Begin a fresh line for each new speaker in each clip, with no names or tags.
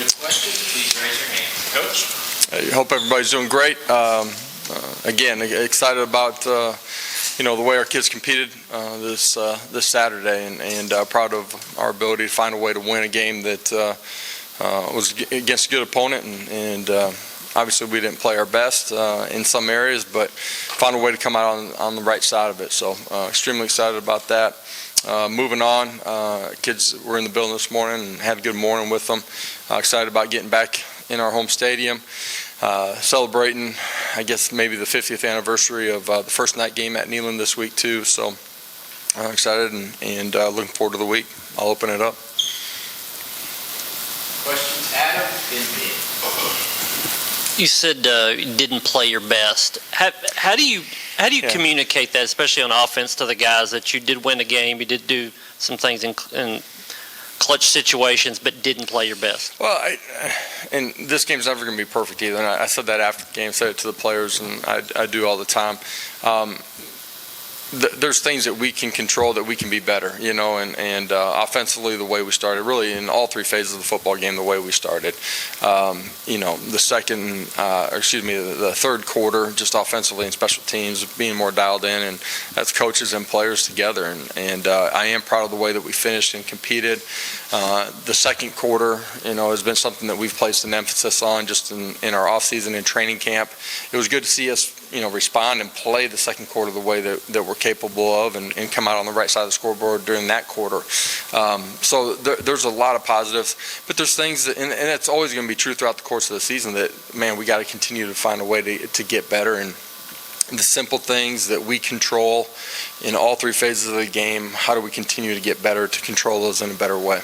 into questions, please raise your hand. Coach?
I hope everybody's doing great. Again, excited about the way our kids competed this Saturday, and proud of our ability to find a way to win a game that was against a good opponent, and obviously we didn't play our best in some areas, but found a way to come out on the right side of it. So extremely excited about that. Moving on, kids were in the building this morning and had a good morning with them. Excited about getting back in our home stadium, celebrating, I guess, maybe the 50th anniversary of the first night game at Neyland this week too. So excited and looking forward to the week. I'll open it up.
Questions, Adam and Ben.
You said you didn't play your best. How do you communicate that, especially on offense, to the guys that you did win a game, you did do some things in clutch situations, but didn't play your best?
Well, and this game's never going to be perfect either. And I said that after the game, said it to the players, and I do all the time. There's things that we can control that we can be better, and offensively the way we started, really in all three phases of the football game, the way we started. The third quarter, just offensively and special teams, being more dialed in, and that's coaches and players together. And I am proud of the way that we finished and competed. The second quarter, has been something that we've placed an emphasis on just in our off season and training camp. It was good to see us respond and play the second quarter the way that we're capable of, and come out on the right side of the scoreboard during that quarter. So there's a lot of positives, but there's things that, and it's always going to be true throughout the course of the season, that, man, we got to continue to find a way to get better. And the simple things that we control in all three phases of the game, how do we continue to get better to control those in a better way?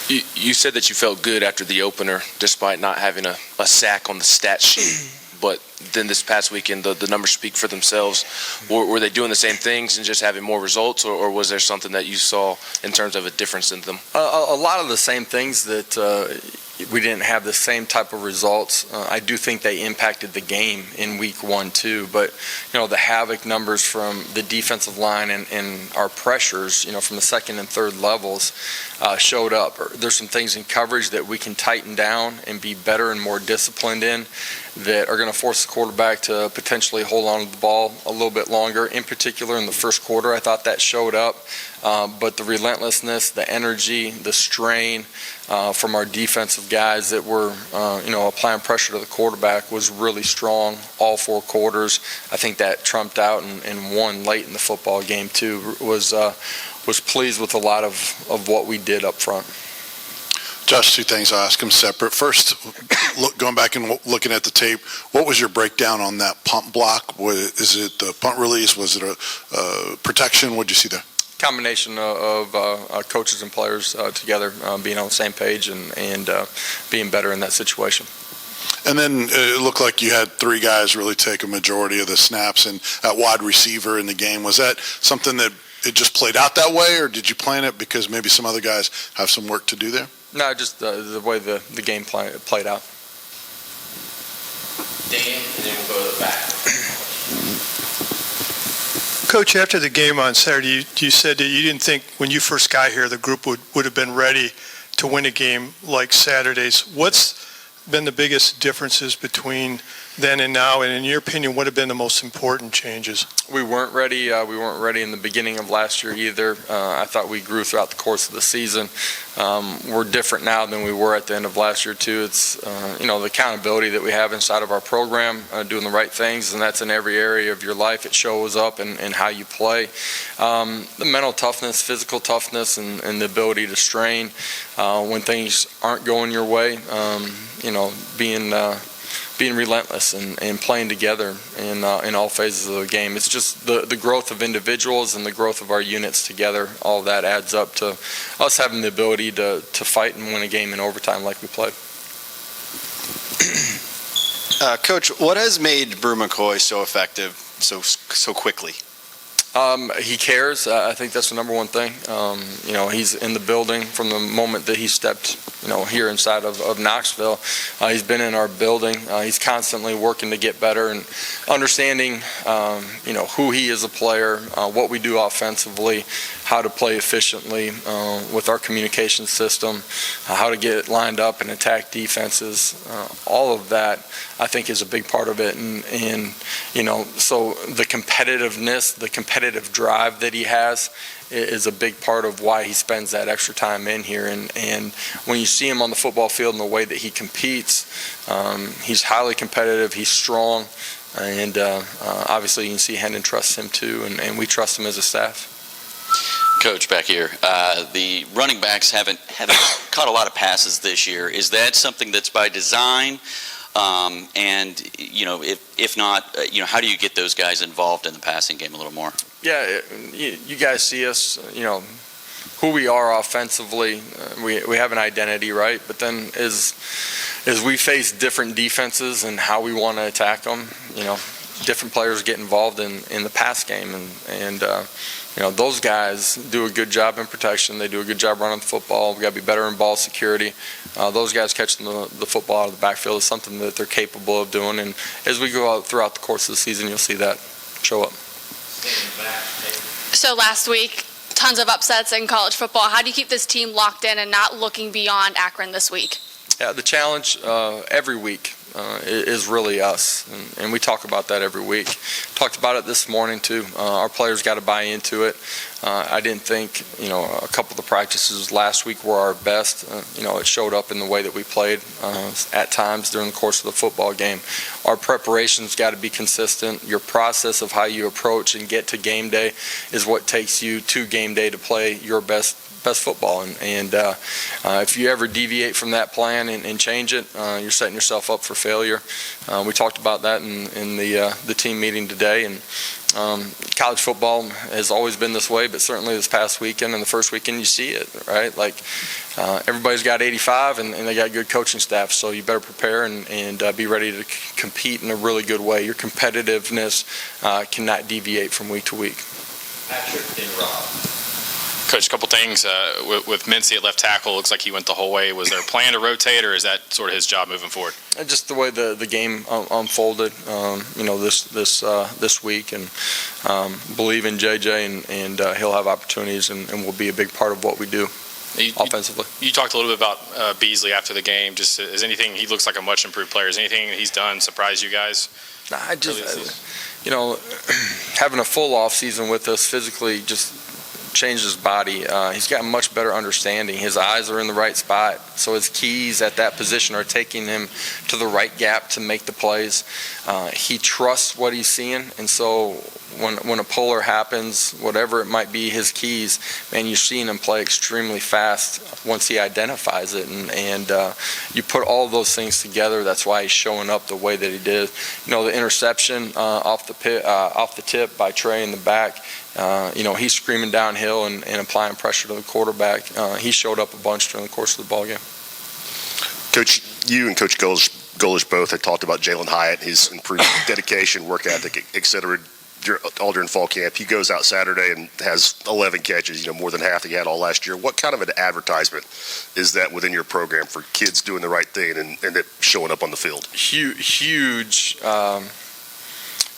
You said that you felt good after the opener, despite not having a sack on the stat sheet. But then this past weekend, the numbers speak for themselves. Were they doing the same things and just having more results, or was there something that you saw in terms of a difference in them?
A lot of the same things that we didn't have the same type of results. I do think they impacted the game in week 1 too, but the havoc numbers from the defensive line and our pressures, from the second and third levels, showed up. There's some things in coverage that we can tighten down and be better and more disciplined in, that are going to force the quarterback to potentially hold on to the ball a little bit longer. In particular, in the first quarter, I thought that showed up. But the relentlessness, the energy, the strain from our defensive guys that were, applying pressure to the quarterback was really strong all 4 quarters. I think that trumped out and won late in the football game too. Was pleased with a lot of what we did up front.
Josh, 2 things. I'll ask them separate. First, going back and looking at the tape, what was your breakdown on that punt block? Is it the punt release? Was it a protection? What did you see there?
Combination of coaches and players together, being on the same page and being better in that situation.
And then it looked like you had 3 guys really take a majority of the snaps, and at wide receiver in the game. Was that something that it just played out that way, or did you plan it because maybe some other guys have some work to do there?
No, just the way the game played out.
Dan, and then we'll go to the back.
Coach, after the game on Saturday, you said that you didn't think when you first got here the group would have been ready to win a game like Saturday's. What's been the biggest differences between then and now, and in your opinion, what have been the most important changes?
We weren't ready. We weren't ready in the beginning of last year either. I thought we grew throughout the course of the season. We're different now than we were at the end of last year too. It's the accountability that we have inside of our program, doing the right things, and that's in every area of your life. It shows up in how you play. The mental toughness, physical toughness, and the ability to strain when things aren't going your way. Being relentless and playing together in all phases of the game. It's just the growth of individuals and the growth of our units together. All of that adds up to us having the ability to fight and win a game in overtime like we played.
Coach, what has made Brew McCoy so effective so quickly?
He cares. I think that's the number one thing. He's in the building from the moment that he stepped here inside of Knoxville. He's been in our building. He's constantly working to get better and understanding, who he is a player, what we do offensively, how to play efficiently with our communication system, how to get lined up and attack defenses. All of that, I think, is a big part of it. And so the competitiveness, the competitive drive that he has is a big part of why he spends that extra time in here. And when you see him on the football field and the way that he competes, he's highly competitive, he's strong, and obviously you can see Hendon trusts him too, and we trust him as a staff.
Coach, back here, the running backs haven't caught a lot of passes this year. Is that something that's by design? And if not, how do you get those guys involved in the passing game a little more?
Yeah, you guys see us, who we are offensively. We have an identity, right? But then as we face different defenses and how we want to attack them, different players get involved in the pass game, and those guys do a good job in protection. They do a good job running the football. We've got to be better in ball security. Those guys catching the football out of the backfield is something that they're capable of doing. And as we go out throughout the course of the season, you'll see that show up.
So last week, tons of upsets in college football. How do you keep this team locked in and not looking beyond Akron this week?
Yeah, the challenge every week is really us, and we talk about that every week. Talked about it this morning too. Our players got to buy into it. I didn't think a couple of the practices last week were our best. It showed up in the way that we played at times during the course of the football game. Our preparation's got to be consistent. Your process of how you approach and get to game day is what takes you to game day to play your best football, and if you ever deviate from that plan and change it, you're setting yourself up for failure. We talked about that in the team meeting today, and college football has always been this way, but certainly this past weekend and the first weekend you see it, right? Like everybody's got 85 and they got good coaching staff, so you better prepare and be ready to compete in a really good way. Your competitiveness cannot deviate from week to week.
Patrick and Rob.
Coach, a couple things. With Mincy at left tackle, looks like he went the whole way. Was there a plan to rotate, or is that sort of his job moving forward?
Just the way the game unfolded, this week, and believe in JJ, and he'll have opportunities and will be a big part of what we do offensively.
You talked a little bit about Beasley after the game. Just is anything? He looks like a much improved player. Is anything he's done surprise you guys?
I just, having a full off season with us physically just changed his body. He's got a much better understanding. His eyes are in the right spot, so his keys at that position are taking him to the right gap to make the plays. He trusts what he's seeing, and so when a puller happens, whatever it might be, his keys, man, you're seeing him play extremely fast once he identifies it, and you put all of those things together. That's why he's showing up the way that he did. The interception off the tip by Trey in the back. He's screaming downhill and applying pressure to the quarterback. He showed up a bunch during the course of the ballgame.
Coach, you and Coach Golish both had talked about Jalen Hyatt, his improved dedication, work ethic, et cetera, all during fall camp. He goes out Saturday and has 11 catches, more than half he had all last year. What kind of an advertisement is that within your program for kids doing the right thing and it showing up on the field?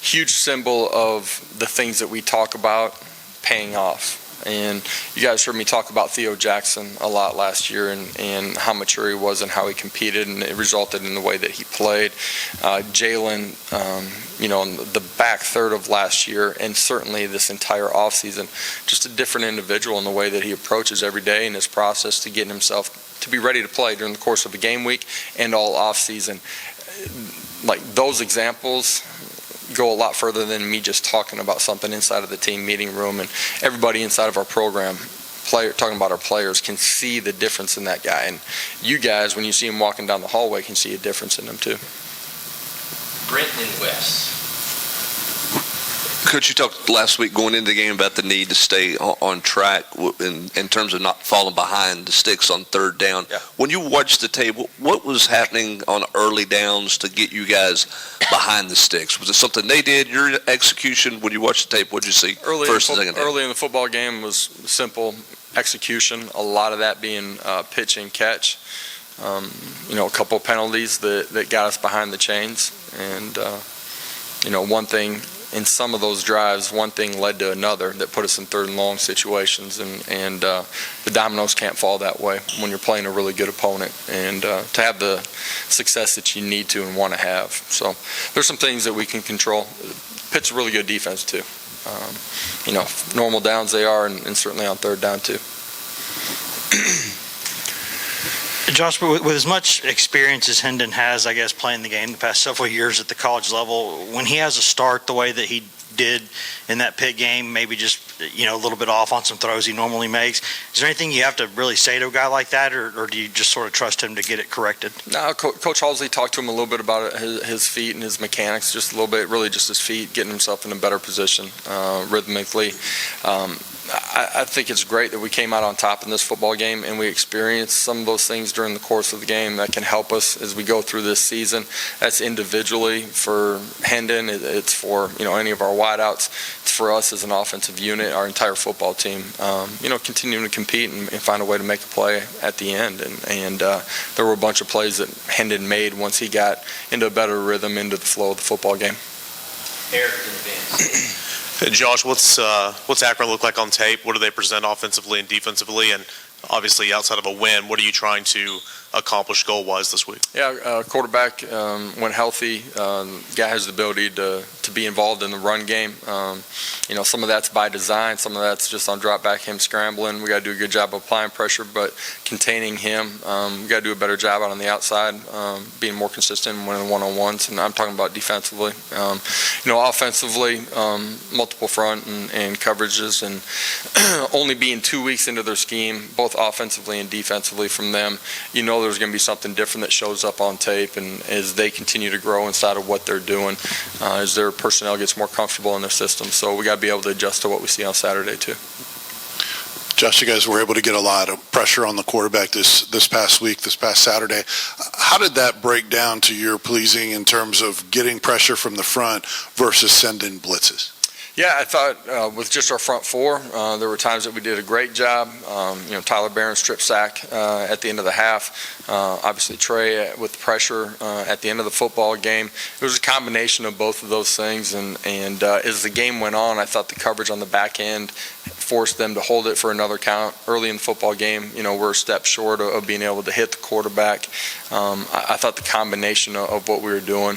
Huge symbol of the things that we talk about paying off. And you guys heard me talk about Theo Jackson a lot last year and how mature he was and how he competed, and it resulted in the way that he played. Jalen, in the back third of last year and certainly this entire offseason, just a different individual in the way that he approaches every day in his process to getting himself to be ready to play during the course of a game week and all offseason. Like those examples go a lot further than me just talking about something inside of the team meeting room, and everybody inside of our program talking about our players can see the difference in that guy, and you guys, when you see him walking down the hallway, can see a difference in him too.
Brenton West.
Coach, you talked last week going into the game about the need to stay on track in terms of not falling behind the sticks on third down.
Yeah.
When you watched the tape, what was happening on early downs to get you guys behind the sticks? Was it something they did, your execution? When you watched the tape, what did you see first and second down?
Early in the football game was simple execution, a lot of that being pitch and catch.
A couple of penalties that got us behind the chains. And, one thing in some of those drives, one thing led to another that put us in third and long situations. And the dominoes can't fall that way when you're playing a really good opponent and to have the success that you need to and want to have. So there's some things that we can control. Pitt's a really good defense, too. Normal downs they are, and certainly on third down, too.
Josh, with as much experience as Hendon has, I guess, playing the game the past several years at the college level, when he has a start the way that he did in that Pitt game, maybe just, a little bit off on some throws he normally makes, is there anything you have to really say to a guy like that, or do you just sort of trust him to get it corrected?
No, Coach Halsey talked to him a little bit about his feet and his mechanics, just a little bit, really just his feet, getting himself in a better position rhythmically. I think it's great that we came out on top in this football game and we experienced some of those things during the course of the game that can help us as we go through this season. That's individually for Hendon. It's for any of our wideouts. It's for us as an offensive unit, our entire football team. Continuing to compete and find a way to make a play at the end. And there were a bunch of plays that Hendon made once he got into a better rhythm, into the flow of the football game.
Eric and Vince.
Josh, what's Akron look like on tape? What do they present offensively and defensively? And obviously, outside of a win, what are you trying to accomplish goal-wise this week?
Yeah, quarterback when healthy, guy has the ability to be involved in the run game. Some of that's by design, some of that's just on drop back, him scrambling. We got to do a good job of applying pressure, but containing him. We got to do a better job out on the outside, being more consistent and winning one-on-ones. And I'm talking about defensively. Offensively, multiple front and coverages, and only being 2 weeks into their scheme, both offensively and defensively from them, there's going to be something different that shows up on tape, and as they continue to grow inside of what they're doing, as their personnel gets more comfortable in their system. So we got to be able to adjust to what we see on Saturday too.
Josh, you guys were able to get a lot of pressure on the quarterback this past week, this past Saturday. How did that break down to your pleasing in terms of getting pressure from the front versus sending blitzes?
Yeah, I thought with just our front four, there were times that we did a great job. Tyler Barron's strip sack at the end of the half. Obviously, Trey with pressure at the end of the football game. It was a combination of both of those things. And as the game went on, I thought the coverage on the back end forced them to hold it for another count. Early in the football game, we're a step short of being able to hit the quarterback. I thought the combination of what we were doing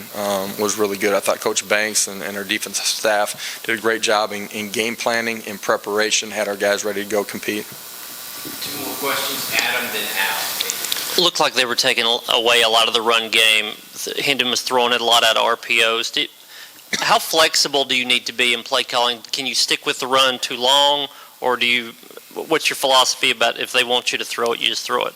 was really good. I thought Coach Banks and our defensive staff did a great job in game planning, in preparation, had our guys ready to go compete.
2 more questions, Adam, then Al.
Looked like they were taking away a lot of the run game. Hendon was throwing it a lot out of RPOs. How flexible do you need to be in play calling? Can you stick with the run too long, or what's your philosophy about if they want you to throw it, you just throw it?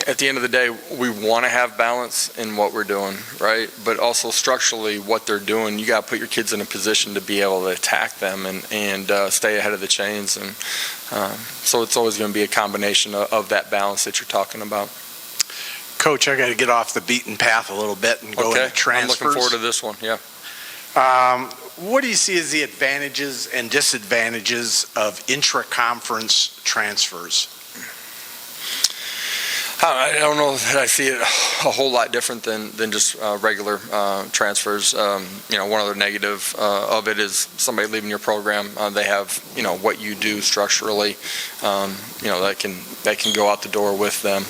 At the end of the day, we want to have balance in what we're doing, right? But also structurally, what they're doing, you got to put your kids in a position to be able to attack them and stay ahead of the chains. And so it's always going to be a combination of that balance that you're talking about.
Coach, I got to get off the beaten path a little bit and go into transfers.
I'm looking forward to this one, yeah.
What do you see as the advantages and disadvantages of intra-conference transfers?
I don't know that I see it a whole lot different than just regular transfers. One other negative of it is somebody leaving your program. They have, what you do structurally, that can go out the door with them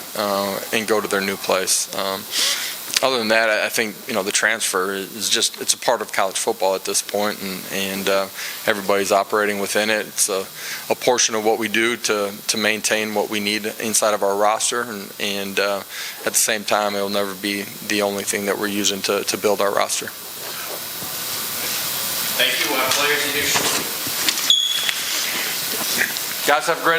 and go to their new place. Other than that, I think, the transfer is just, it's a part of college football at this point, and everybody's operating within it. It's a portion of what we do to maintain what we need inside of our roster, and at the same time, it'll never be the only thing that we're using to build our roster.
Thank you. We'll have players in here shortly.
Guys, have a great